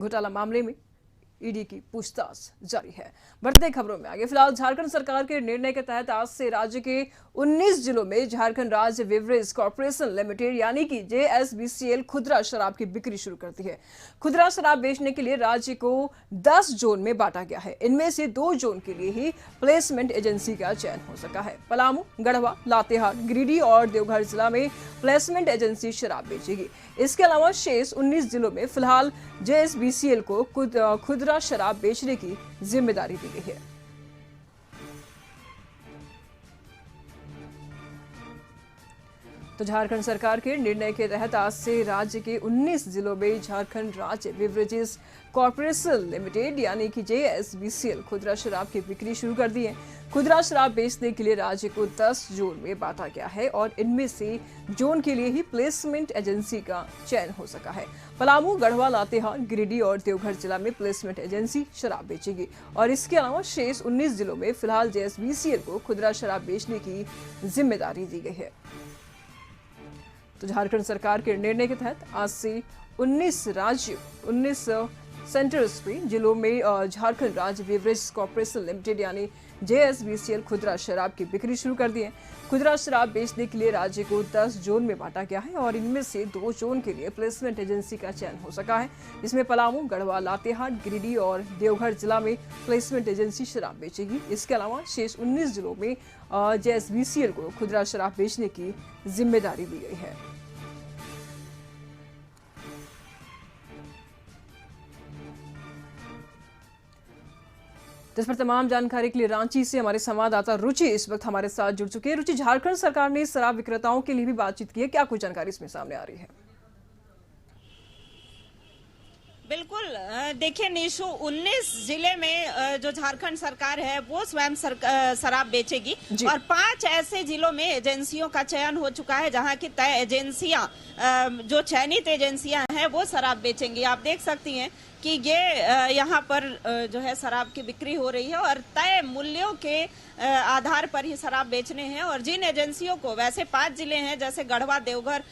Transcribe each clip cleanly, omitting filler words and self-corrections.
घोटाला मामले में ईडी की पूछताछ जारी है। बढ़ते खबरों में आगे, फिलहाल झारखंड सरकार के निर्णय के तहत आज से राज्य के 19 जिलों में झारखंड राज्य बेवरेज कॉर्पोरेशन लिमिटेड यानी कि JSBCL खुदरा शराब की बिक्री शुरू करती है। खुदरा शराब बेचने के लिए राज्य को 10 जोन में बांटा गया है। इनमें से 2 जोन के लिए ही प्लेसमेंट एजेंसी का चयन हो सका है। पलामू, गढ़वा, लातेहार, गिरिडीह और देवघर जिला में प्लेसमेंट एजेंसी शराब बेचेगी। इसके अलावा शेष 19 जिलों में फिलहाल JSBCL को खुदरा शराब बेचने की जिम्मेदारी दी गई है। तो झारखंड सरकार के निर्णय के तहत आज से राज्य के 19 जिलों में झारखंड राज्य बेवरेजेस कॉर्पोरेशन लिमिटेड यानी कि JSBCL खुदरा शराब की बिक्री शुरू कर दी है। खुदरा शराब बेचने के लिए राज्य को 10 जोन में बांटा गया है और इनमें से जोन के लिए ही प्लेसमेंट एजेंसी का चयन हो सका है। पलामू, गढ़वा, लातेहार, गिरिडीह और देवघर जिला में प्लेसमेंट एजेंसी शराब बेचेगी और इसके अलावा शेष 19 जिलों में फिलहाल JSBCL को खुदरा शराब बेचने की जिम्मेदारी दी गई है। तो झारखंड सरकार के निर्णय के तहत आज से 19 सेंटर्स पे जिलों में झारखंड राज्य बेवरेज कॉर्पोरेशन लिमिटेड यानी JSBCL खुदरा शराब की बिक्री शुरू कर दी है। खुदरा शराब बेचने के लिए राज्य को 10 जोन में बांटा गया है और इनमें से 2 जोन के लिए प्लेसमेंट एजेंसी का चयन हो सका है। इसमें पलामू, गढ़वा, लातेहार, गिरिडीह और देवघर जिला में प्लेसमेंट एजेंसी शराब बेचेगी। इसके अलावा शेष 19 जिलों में JSBCL को खुदरा शराब बेचने की जिम्मेदारी दी गई है। इस पर तमाम जानकारी के लिए रांची से हमारे संवाददाता रुचि इस वक्त हमारे साथ जुड़ चुके हैं। रुचि, झारखंड सरकार ने शराब विक्रेताओं के लिए भी बातचीत की है, क्या कुछ जानकारी इसमें सामने आ रही है? बिल्कुल, देखिए निशु, 19 जिले में जो झारखंड सरकार है वो स्वयं शराब बेचेगी और 5 ऐसे जिलों में एजेंसियों का चयन हो चुका है जहां की तय एजेंसियां, जो चयनित एजेंसियां हैं वो शराब बेचेंगी। आप देख सकती हैं कि ये यहाँ पर जो है शराब की बिक्री हो रही है और तय मूल्यों के आधार पर ही शराब बेचने हैं। और जिन एजेंसियों को, वैसे 5 जिले हैं जैसे गढ़वा, देवघर,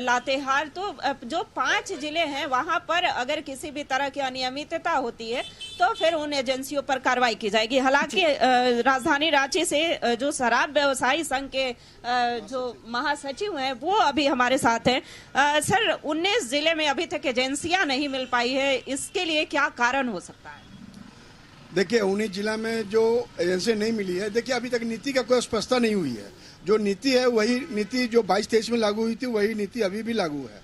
लातेहार, तो जो 5 जिले हैं वहां पर अगर किसी भी तरह की अनियमितता होती है तो फिर उन एजेंसियों पर कार्रवाई की जाएगी। हालांकि राजधानी रांची से जो शराब व्यवसायी संघ के जो महासचिव हैं वो अभी हमारे साथ हैं। सर, 19 जिले में अभी तक एजेंसियां नहीं मिल पाई है, इसके लिए क्या कारण हो सकता है? देखिए, 19 जिला में जो एजेंसी नहीं मिली है, देखिए अभी तक नीति का कोई स्पष्टता नहीं हुई है। जो नीति है वही नीति जो 22-23 में लागू हुई थी वही नीति अभी भी लागू है।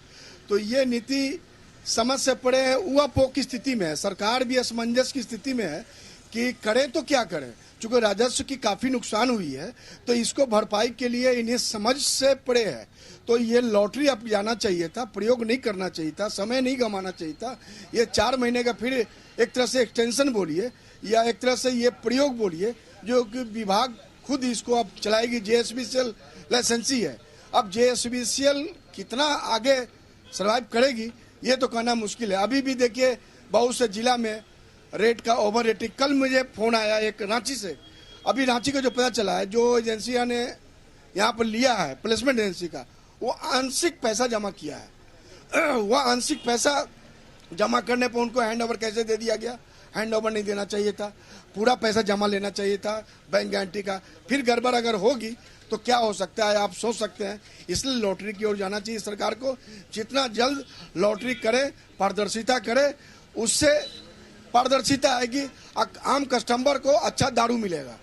तो ये नीति समझ से परे है, उहापोह की स्थिति में है। सरकार भी असमंजस की स्थिति में है कि करे तो क्या करे। चूंकि राजस्व की काफी नुकसान हुई है तो इसको भरपाई के लिए इन्हें समझ से परे है। तो ये लॉटरी अब जाना चाहिए था, प्रयोग नहीं करना चाहिए था, समय नहीं गंवाना चाहिए था। ये 4 महीने का फिर एक तरह से एक्सटेंशन बोलिए या एक तरह से ये प्रयोग बोलिए, जो कि विभाग खुद इसको अब चलाएगी। JSBCL लाइसेंसी है। अब JSBCL कितना आगे सर्वाइव करेगी ये तो कहना मुश्किल है। अभी भी देखिए बहुत से जिला में रेट का ओवर रेटिंग। कल मुझे फोन आया एक रांची से, अभी रांची का जो पता चला है, जो एजेंसियां ने यहाँ पर लिया है प्लेसमेंट एजेंसी का, वो आंशिक पैसा जमा किया है। वह आंशिक पैसा जमा करने पर उनको हैंड ओवर कैसे दे दिया गया? हैंड ओवर नहीं देना चाहिए था, पूरा पैसा जमा लेना चाहिए था बैंक गारंटी का। फिर गड़बड़ अगर होगी तो क्या हो सकता है आप सोच सकते हैं। इसलिए लॉटरी की ओर जाना चाहिए सरकार को। जितना जल्द लॉटरी करे, पारदर्शिता करे, उससे पारदर्शिता आएगी, आम कस्टमर को अच्छा दारू मिलेगा,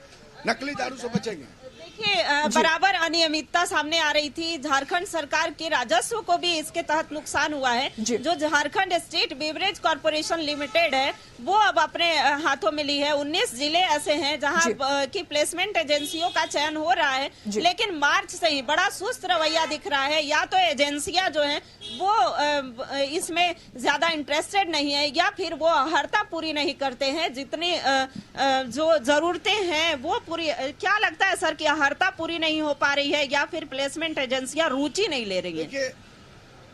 नकली दारू से बचेंगे। देखिए, बराबर अनियमितता सामने आ रही थी। झारखंड सरकार के राजस्व को भी इसके तहत नुकसान हुआ है। जो Jharkhand state beverage corporation limited है वो अब अपने हाथों में ली है। 19 जिले ऐसे हैं जहां की प्लेसमेंट एजेंसियों का चयन हो रहा है, लेकिन मार्च से ही बड़ा सुस्त रवैया दिख रहा है। या तो एजेंसियां जो हैं वो इसमें ज्यादा इंटरेस्टेड नहीं है या फिर वो हरता पूरी नहीं करते हैं। जितनी जो जरूरतें हैं वो पूरी, क्या लगता है सर कि हरता पूरी नहीं हो पा रही है या फिर प्लेसमेंट एजेंसियां रुचि नहीं ले रही है? देखिए,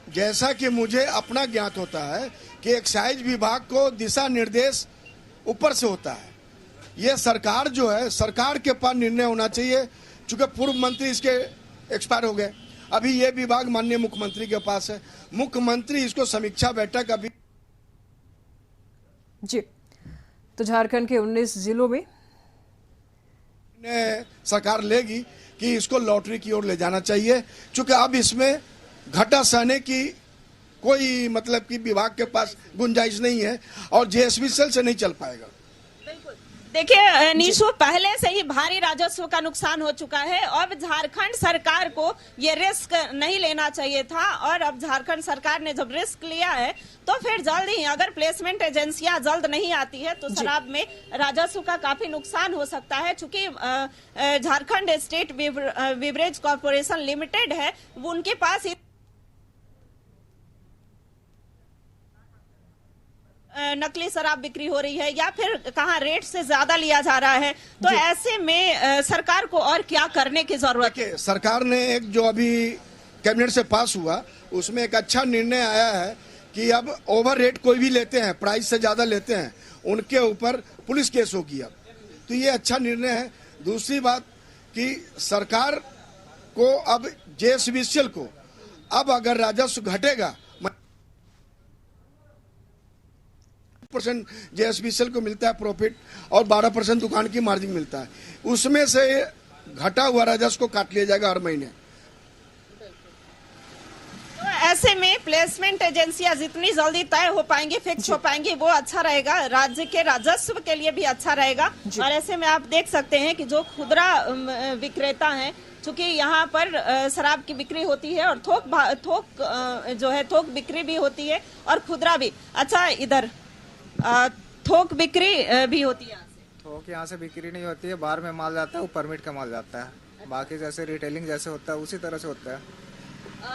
जैसा कि मुझे अपना ज्ञात होता है कि एक्साइज विभाग को दिशा निर्देश ऊपर से होता है। ये सरकार जो है, सरकार के पास निर्णय होना चाहिए। चूंकि पूर्व मंत्री इसके एक्सपायर हो गए, अभी ये विभाग माननीय मुख्यमंत्री के पास है। मुख्यमंत्री इसको समीक्षा बैठक अभी जी, तो झारखंड के 19 जिलों में सरकार लेगी कि इसको लॉटरी की ओर ले जाना चाहिए, क्योंकि अब इसमें घाटा सहने की कोई मतलब कि विभाग के पास गुंजाइश नहीं है और जेएसबी सेल से नहीं चल पाएगा। देखिए निशु, पहले से ही भारी राजस्व का नुकसान हो चुका है। अब झारखंड सरकार को ये रिस्क नहीं लेना चाहिए था, और अब झारखंड सरकार ने जब रिस्क लिया है तो फिर जल्द ही अगर प्लेसमेंट एजेंसियां जल्द नहीं आती है तो शराब में राजस्व का काफी नुकसान हो सकता है। चूंकि Jharkhand state beverage corporation limited है, वो उनके पास नकली शराब बिक्री हो रही है या फिर कहाँ रेट से ज्यादा लिया जा रहा है, तो ऐसे में सरकार को और क्या करने की जरूरत है? सरकार ने एक जो अभी कैबिनेट से पास हुआ उसमें एक अच्छा निर्णय आया है कि अब ओवर रेट कोई भी लेते हैं, प्राइस से ज्यादा लेते हैं, उनके ऊपर पुलिस केस होगी अब। तो ये अच्छा निर्णय है। दूसरी बात कि सरकार को अब जेएसबीसीएल को अब अगर राजस्व घटेगा, 12% जेएसबीसीएल को मिलता है प्रॉफिट और 12% दुकान की मार्जिन मिलता है, उसमें से घटा हुआ राजस्व को काट लिया जाएगा हर महीने। तो ऐसे में प्लेसमेंट एजेंसियां जितनी जल्दी तय हो पाएंगी, फिक्स हो पाएंगी, वो अच्छा रहेगा, राज्य के राजस्व के लिए भी अच्छा रहेगा। और ऐसे में आप देख सकते हैं कि जो खुदरा विक्रेता हैं, चूंकि यहाँ पर शराब की बिक्री होती है और थोक बिक्री भी होती है और खुदरा भी। अच्छा, इधर थोक बिक्री भी होती है। थोक यहाँ से बिक्री नहीं होती है, बाहर में माल जाता है, वो परमिट का माल जाता है। बाकी जैसे रिटेलिंग जैसे होता है उसी तरह से होता है।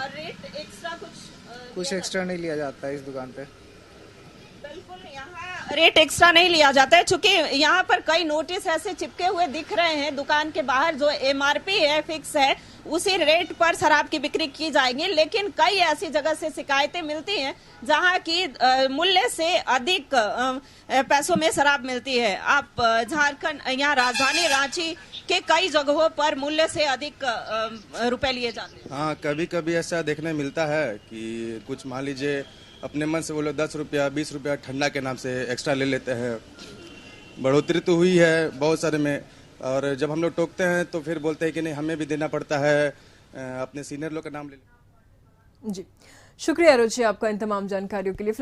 रेट एक्स्ट्रा कुछ एक्स्ट्रा नहीं लिया जाता है इस दुकान पे। बिल्कुल, यहाँ रेट एक्स्ट्रा नहीं लिया जाता है, चूंकि यहाँ पर कई नोटिस ऐसे चिपके हुए दिख रहे हैं दुकान के बाहर, जो एमआरपी है, फिक्स है, उसी रेट पर शराब की बिक्री की जाएगी। लेकिन कई ऐसी जगह से शिकायतें मिलती हैं जहां की मूल्य से अधिक पैसों में शराब मिलती है। आप झारखंड, यहाँ राजधानी रांची के कई जगहों पर मूल्य से अधिक रुपए लिए जाते हैं। हाँ, कभी कभी ऐसा देखने मिलता है कि कुछ मान लीजिए अपने मन से वो लोग 10 रुपया 20 रुपया ठंडा के नाम से एक्स्ट्रा ले लेते हैं। बढ़ोतरी तो हुई है बहुत सारे में, और जब हम लोग टोकते हैं तो फिर बोलते हैं कि नहीं, हमें भी देना पड़ता है, अपने सीनियर लोग का नाम ले। जी, शुक्रिया रुचि आपका इन तमाम जानकारियों के लिए।